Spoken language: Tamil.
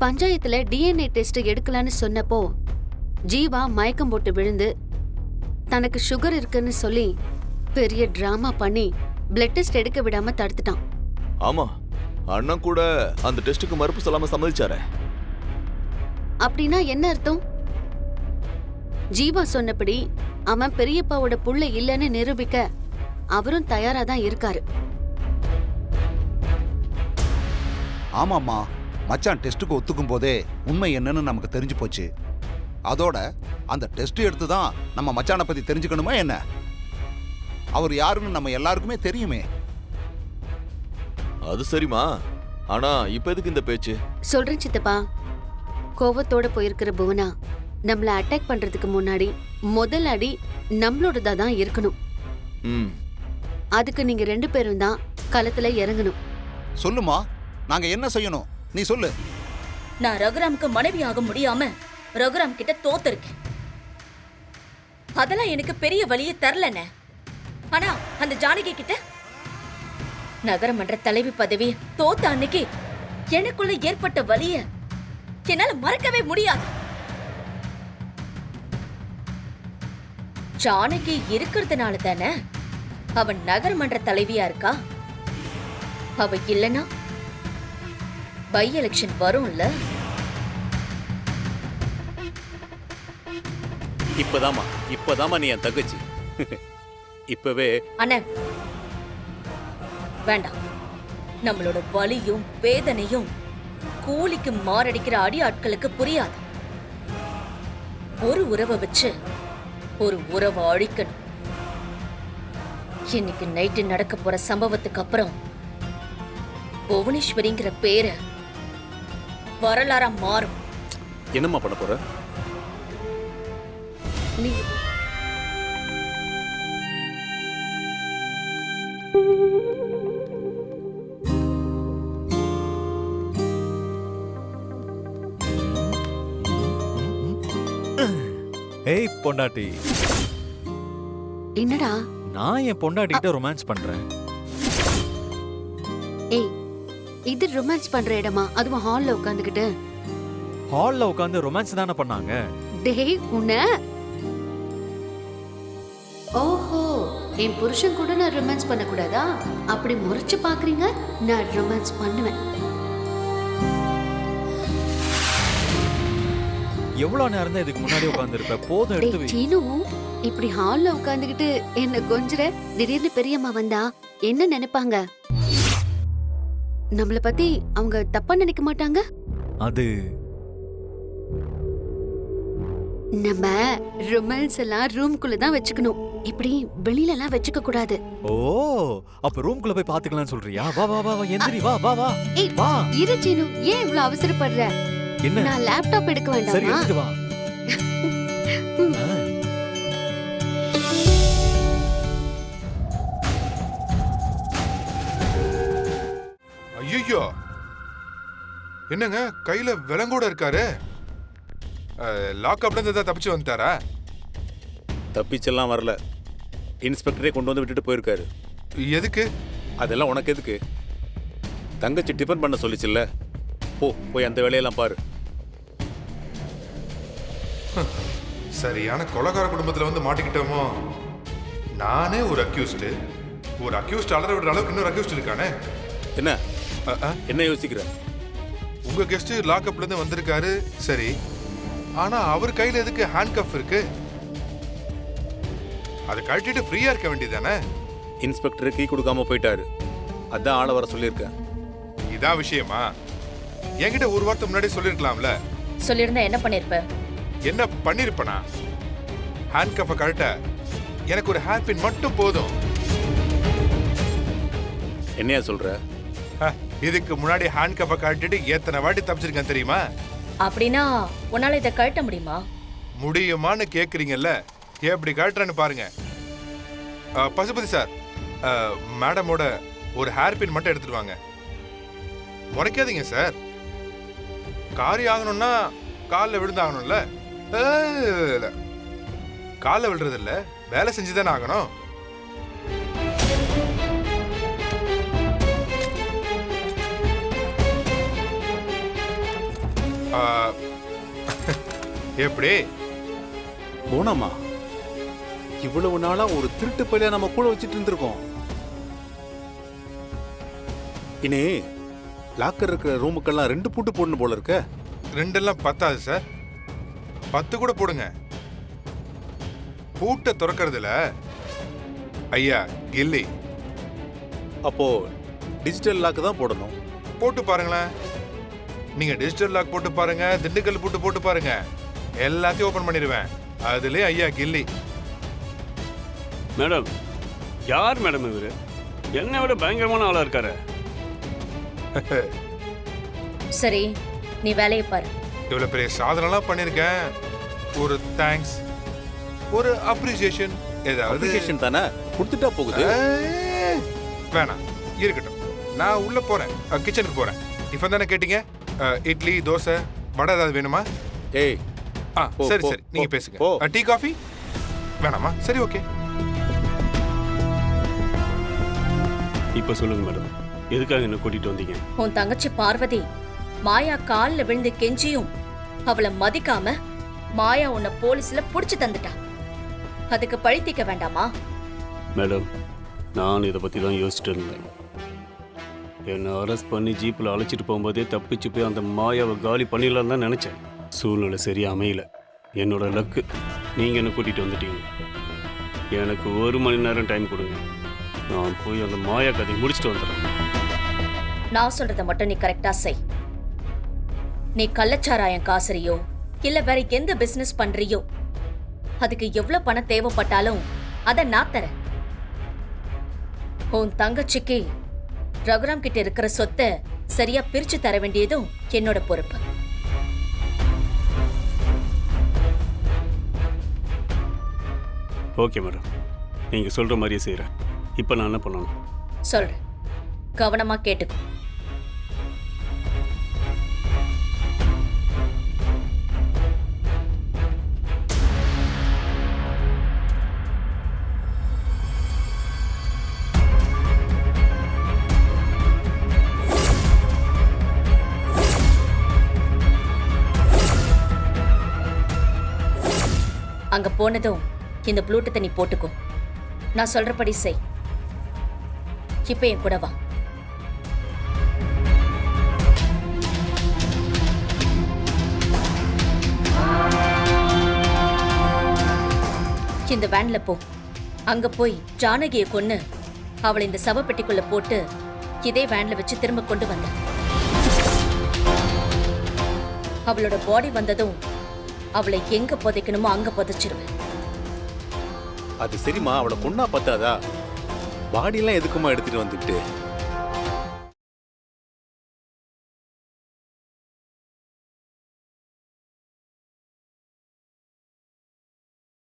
பஞ்சாயத்துல டிஎன்ஏ டெஸ்ட் எடுக்கலான்னு சொன்னப்போ ஜீவா மயக்கம் போட்டு விழுந்து தனக்கு சுகர் இருக்குன்னு சொல்லி பெரிய டிராமா பண்ணி பிளட் டெஸ்ட் எடுக்க விடாம தடுத்துட்டான். ஆமா, அண்ணன் கூட அந்த டெஸ்டுக்கு மறுப்பு சொல்லாம சம்மதிச்சாரே. அப்படின்னா என்ன அர்த்தம்? ஜீவா சொன்னபடி அவன் பெரியப்பாவோட புள்ள இல்லைன்னு நிரூபிக்க அவரும் தயாரா தான் இருக்காரு. ஆமாம்மா, மச்சான் டெஸ்ட்டுக்கு ஒத்துக்கும் போதே உண்மை என்னன்னு நமக்கு தெரிஞ்சு போச்சு. அதோட அந்த டெஸ்ட் எடுத்து தான் நம்ம மச்சானை பத்தி தெரிஞ்சுக்கணுமா என்ன? அவர் யாருன்னு நம்ம எல்லாருக்குமே தெரியுமே. அது சரிமா, ஆனா இப்ப எதுக்கு இந்த பேச்சு? சொல்றேன் சித்தப்பா. கோவத்தோட போயிருக்கிற புவனா நம்மள அட்டாக் பண்றதுக்கு முன்னாடி முதல் அடி நம்மளோடதா தான் இருக்கணும். அதுக்கு நீங்க 2 பேரும் தான் களத்துல இறங்கணும். சொல்லுமா, நாங்க என்ன செய்யணும் நீ சொல்லு. நான் ரகுராமுக்கு மனைவி ஆக முடியாம ரகுராம் கிட்ட தோத்துருக்கேன். அதெல்லாம் எனக்கு பெரிய வலியை தரலன. ஆனா அந்த ஜானகி கிட்ட நகரமன்ற தலைவி பதவி தோத்த அன்னைக்கு எனக்குள்ள ஏற்பட்ட வலிய என்னால மறக்கவே முடியாது. ஜானகி இருக்கிறதுனால தானே அவன் நகரமன்ற தலைவியா இருக்கா. அவ இல்லனா பை எலெக்ஷன் வரும்ல. இப்பதாமா நீ என் தங்கச்சி. இப்பவே அண்ணே வேண்டாம். நம்மளோட வலியும் வேதனையும் கூலிக்கு மாரடிக்கிற அடி ஆட்களுக்கு புரியாது. ஒரு உறவை வச்சு ஒரு உறவை அழிக்கணும். இன்னைக்கு நைட்டு நடக்க போற சம்பவத்துக்கு அப்புறம் புவனேஸ்வரிங்கிற பேரு வரலாறா மாறும். என்னம்மா பண்ண போற? நீ ஏய் பொண்டாட்டி. என்னடா? நான் என் பொண்டாட்டிகிட்ட ரொமான்ஸ் பண்றேன். ஏய், இது ரொமான்ஸ் பண்ற இடமா? அதுவும் ஹால்ல உட்கார்ந்துகிட்டு. ஹால்ல உட்கார்ந்து ரொமான்ஸ் தானே பண்ணாங்க. டேய் உன்ன. ஓஹோ, என் புருஷன் கூட நான் ரொமான்ஸ் பண்ண கூடாதா? அப்படி முறைச்சு பாக்குறீங்க? நான் ரொமான்ஸ் பண்ணுவேன். எவ்வளவு நேரம் தான் இதுக்கு முன்னாடி உட்கார்ந்திருப்ப? போதும், எடுத்து வை. சீனு, இப்படி ஹால்ல உட்கார்ந்துகிட்டு என்ன கொஞ்சற திடீர்னு பெரியம்மா வந்தா என்ன நினைப்பாங்க? நம்மள பத்தி அவங்க தப்பா நினைக்க மாட்டாங்க? அது நம்ம ரொமான்ஸ் எல்லாம் ரூம்குள்ள தான் வச்சுக்கணும். இப்படி வெளியில எல்லாம் வச்சுக்க கூடாது. ஓ, அப்ப ரூம்குள்ள போய் பாத்துக்கலாம்னு சொல்றியா? வா வா வா, எந்திரி, வா வா வா. ஏய் வா. இரு சீனு, ஏன் இவ்ளோ அவசரப்படுற? என்ன? நான் லேப்டாப் எடுக்க வேண்டாமா? சரி, எடுத்து வா. ஐயோ, என்னங்க கையில விலங்கோட இருக்காரு? லாக்அப்ல இருந்து தப்பிச்சு வந்துட்டாரா? தப்பிச்செல்லாம் வரல. இன்ஸ்பெக்டரே கொண்டு வந்து விட்டுட்டு போயிருக்காரு. எதுக்கு? அதெல்லாம் உனக்கு எதுக்கு? தங்கச்சி டிஃபன் பண்ண சொல்லிச்சுல்ல, போய் அந்த வேலையெல்லாம் பாரு. சரியான கொலைகார குடும்பத்துல வந்து மாட்டிக்கிட்டோமோ. நானே ஒரு அக்யூஸ்டு, ஒரு அக்யூஸ்ட் அலற விடுற அளவுக்கு இன்னொரு அக்யூஸ்ட் இருக்கானே. என்ன யோசிக்கிற? உங்க கெஸ்ட் லாக்அப்ல இருந்து வந்திருக்காரு, சரி. ஆனா அவர் கையில எதுக்கு ஹேண்ட் கஃப் இருக்கு? அதை கழட்டிட்டு ஃப்ரீயா இருக்க வேண்டியதானே? இன்ஸ்பெக்டர் கீ கொடுக்காம போயிட்டாரு. அதான் ஆளை வர சொல்லியிருக்கேன். இதான் விஷயமா? என்கிட்ட ஒரு வார்த்தை முன்னாடி சொல்லிருக்கலாம்ல. சொல்லிருந்தா என்ன பண்ணிருப்ப? என்ன பண்ணிருப்பனா? ஹேண்ட் கஃபை கழட்ட எனக்கு ஒரு ஹேர் பின் மட்டும் போதும். என்னையா சொல்ற? இதுக்கு முன்னாடி ஹேண்ட் கஃபை கழட்டிட்டு எத்தனை வாட்டி தப்பிச்சிருக்கேன் தெரியுமா? அப்படின்னா உன்னால இதை கழட்ட முடியுமா? முடியுமான்னு கேக்குறீங்கல்ல, எப்படி கழட்டுறேன்னு பாருங்க. பசுபதி சார், மேடமோட ஒரு ஹேர் பின் மட்டும் எடுத்துட்டு வாங்க. முறைக்காதீங்க சார். காரியம் ஆகணும்னா காலில் விழுந்தாகணும்ல. காலில் விழுறது இல்ல, வேலை செஞ்சுதானே ஆகணும். எப்படி போனாமா இவ்வளவு நாளா ஒரு திருட்டு பையில நம்ம கூட வச்சுட்டு இருந்திருக்கோம். இனி லாக்கர் இருக்கிற ரூமுக்கெல்லாம் 2 பூட்டு போடணும் போல இருக்க. 2 எல்லாம் பத்தாது சார், 10 கூட போடுங்க. பூட்டை திறக்கிறதுல ஐயா கில்லி. அப்போ டிஜிட்டல் லாக் தான் போடணும். போட்டு பாருங்களேன். நீங்க டிஜிட்டல் லாக் போட்டு பாருங்க, திண்டுக்கல் பூட்டு போட்டு பாருங்க, எல்லாத்தையும் ஓபன் பண்ணிடுவேன். அதுலயே ஐயா கில்லி. மேடம், யார் மேடம் இவரு? என்னை விட பயங்கரமான ஆளா இருக்காரு. சரி, நீ வேலையை பாரு. இவ்வளவு பெரிய சாதனைலாம் பண்ணிருக்கேன். ஒரு தேங்க்ஸ், ஒரு அப்ரிசியேஷன் ஏதாவது. அப்ளிகேஷன் தானே கொடுத்துட்டா போகுது. வேணாம், இருக்கட்டும். நான் உள்ள போறேன், கிச்சனுக்கு போறேன். டிஃபன் தானே கேட்டீங்க? இட்லி, தோசை, வடை ஏதாவது வேணுமா? ஏய் சரி சரி, நீங்க பேசுங்க. போ. டீ காஃபி வேணாமா? சரி, ஓகே. இப்ப சொல்லுங்க மேடம், எதுக்காக என்ன கூட்டிட்டு வந்தீங்க? உன் தங்கச்சி பார்வதி மாயா கால்ல விழுந்து கெஞ்சியும் அவளை மதிக்காம மாயா உன்னை போலீஸ்ல புடிச்சு தந்துட்டா. அதுக்கு பழித்திக்க வேண்டாமா? மேடம், நான் இதை பத்தி தான் யோசிச்சுட்டு இருந்தேன். என்னை அரெஸ்ட் பண்ணி ஜீப்பில் அழைச்சிட்டு போகும்போதே தப்பிச்சு போய் அந்த மாயாவை காலி பண்ணிடலான்னு தான் நினச்சேன். சூழ்நிலை சரியா அமையல. என்னோட லக்கு, நீங்கள் என்ன கூட்டிகிட்டு வந்துட்டீங்க. எனக்கு 1 மணி நேரம் டைம் கொடுங்க. நான் போய் அந்த மாயா கதையை முடிச்சுட்டு வந்துடுறேன். நான் சொல்றத மட்டும் நீ கரெக்டா செய். நீ கள்ளச்சாராயம் காசுறியோ இல்ல வேற எந்த பிசினஸ் பண்றியோ அதுக்கு எவ்வளவு பணம் தேவைப்பட்டாலும் அத நான் தரேன். உன் தங்கச்சிக்கு ரகுராம் கிட்ட இருக்கிற சொத்தை சரியா பிரிச்சு தர வேண்டியதும் என்னோட பொறுப்பு. ஓகே மேடம், நீங்கள் சொல்கிற மாதிரியே செய்கிறேன். இப்போ நான் என்ன பண்ணணும்? சொல்றேன், கவனமா கேட்டுக்கோ. அங்க போனதும் இந்த ப்ளூடூத்தை நீ போட்டுக்கோ. நான் சொல்றபடி செய். இப்ப என் கூட வா. இந்த வேன்ல போ. அங்க போய் ஜானகியை கொன்னு அவளை இந்த சவப்பெட்டிக்குள்ள போட்டு இதே வேன்ல வச்சு திரும்ப கொண்டு வந்த. அவளோட பாடி வந்ததும் அவளை எங்க புதைக்கணுமோ அங்க புதைச்சிருவேன். அது சரிம்மா, அவளை கொன்னா பத்தாதா? பாடியெல்லாம் எதுக்குமா எடுத்துட்டு வந்துக்கிட்டு?